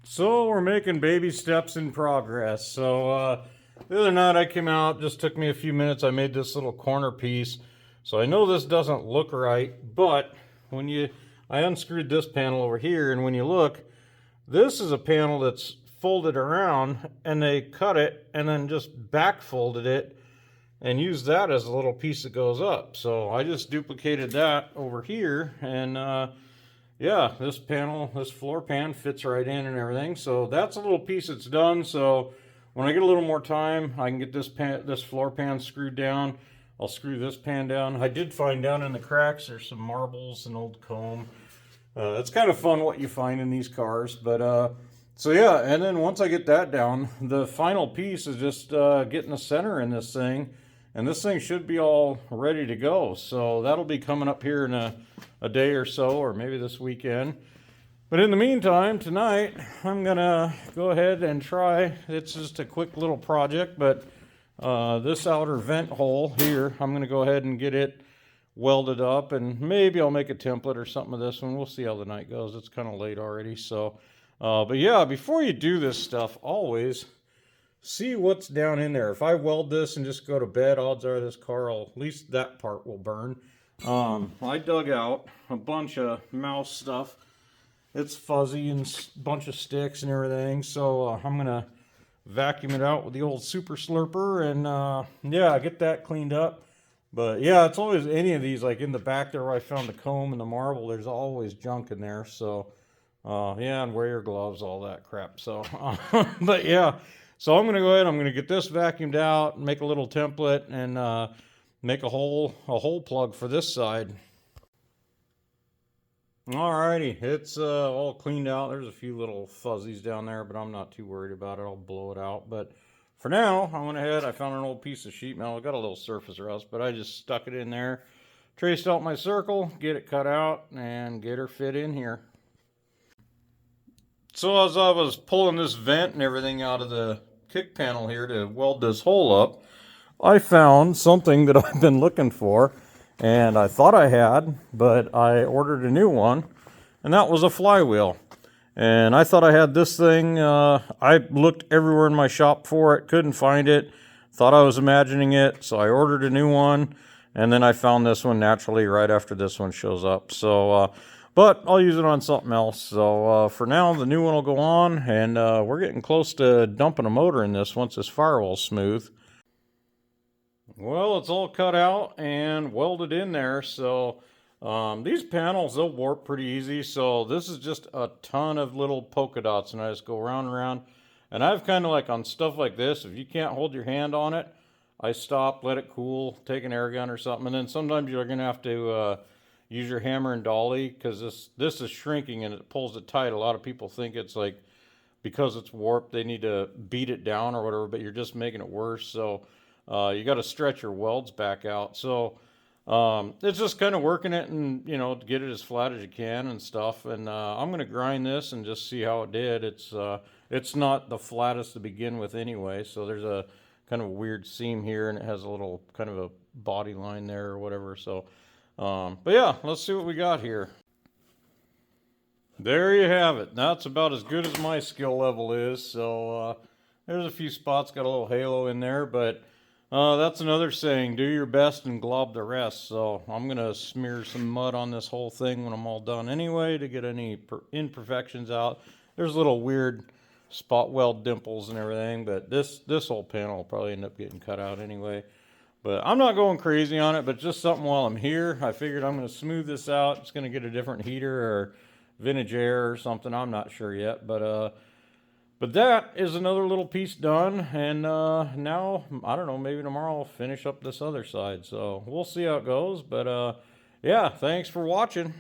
So we're making baby steps in progress. The other night I came out, just took me a few minutes. I made this little corner piece. So I know this doesn't look right, but I unscrewed this panel over here, and when you look, this is a panel that's folded around, and they cut it and then just back folded it and used that as a little piece that goes up. So I just duplicated that over here, and yeah, this floor pan fits right in and everything. So that's a little piece that's done. So when I get a little more time, I can get this floor pan screwed down. I'll screw this pan down. I did find down in the cracks, there's some marbles, an old comb. It's kind of fun what you find in these cars. So yeah, and then once I get that down, the final piece is just getting the center in this thing. And this thing should be all ready to go. So that'll be coming up here in a day or so, or maybe this weekend. But in the meantime, tonight, I'm gonna go ahead and try, it's just a quick little project, but this outer vent hole here, I'm gonna go ahead and get it welded up, and maybe I'll make a template or something of this one. We'll see how the night goes. It's kind of late already. But yeah, before you do this stuff, always see what's down in there. If I weld this and just go to bed, odds are this car at least that part will burn. I dug out a bunch of mouse stuff. It's fuzzy and a bunch of sticks and everything. So I'm gonna vacuum it out with the old super slurper and yeah, get that cleaned up. But yeah, it's always any of these, like in the back there where I found the comb and the marble, there's always junk in there. So yeah, and wear your gloves, all that crap. So but yeah. So I'm going to go ahead, I'm going to get this vacuumed out, make a little template, and make a hole plug for this side. Alrighty, it's all cleaned out. There's a few little fuzzies down there, but I'm not too worried about it. I'll blow it out. But for now, I went ahead, I found an old piece of sheet metal. It got a little surface rust, but I just stuck it in there, traced out my circle, get it cut out, and get her fit in here. So as I was pulling this vent and everything out of the kick panel here to weld this hole up, I found something that I've been looking for, and I thought I had, but I ordered a new one, and that was a flywheel. And I thought I had this thing. I looked everywhere in my shop for it, couldn't find it, thought I was imagining it, so I ordered a new one, and then I found this one naturally right after this one shows up. But I'll use it on something else. So for now, the new one will go on, and we're getting close to dumping a motor in this once this firewall's smooth. Well, it's all cut out and welded in there. So these panels, they'll warp pretty easy. So this is just a ton of little polka dots, and I just go round and round. And I've kind of like on stuff like this, if you can't hold your hand on it, I stop, let it cool, take an air gun or something. And then sometimes you're going to have to use your hammer and dolly, because this is shrinking and it pulls it tight. A lot of people think it's like because it's warped they need to beat it down or whatever, but you're just making it worse. So you got to stretch your welds back out. So it's just kind of working it and to get it as flat as you can and stuff. And I'm going to grind this and just see how it did. It's not the flattest to begin with anyway, so there's a kind of a weird seam here, and it has a little kind of a body line there or whatever. So but yeah, let's see what we got here. There you have it. That's about as good as my skill level is. So there's a few spots got a little halo in there, but that's another saying, do your best and glob the rest. So I'm gonna smear some mud on this whole thing when I'm all done anyway to get any imperfections out. There's little weird spot weld dimples and everything, but this whole panel will probably end up getting cut out anyway. But I'm not going crazy on it, but just something while I'm here. I figured I'm going to smooth this out. It's going to get a different heater or vintage air or something. I'm not sure yet. But that is another little piece done. And now, I don't know, maybe tomorrow I'll finish up this other side. So we'll see how it goes. But yeah, thanks for watching.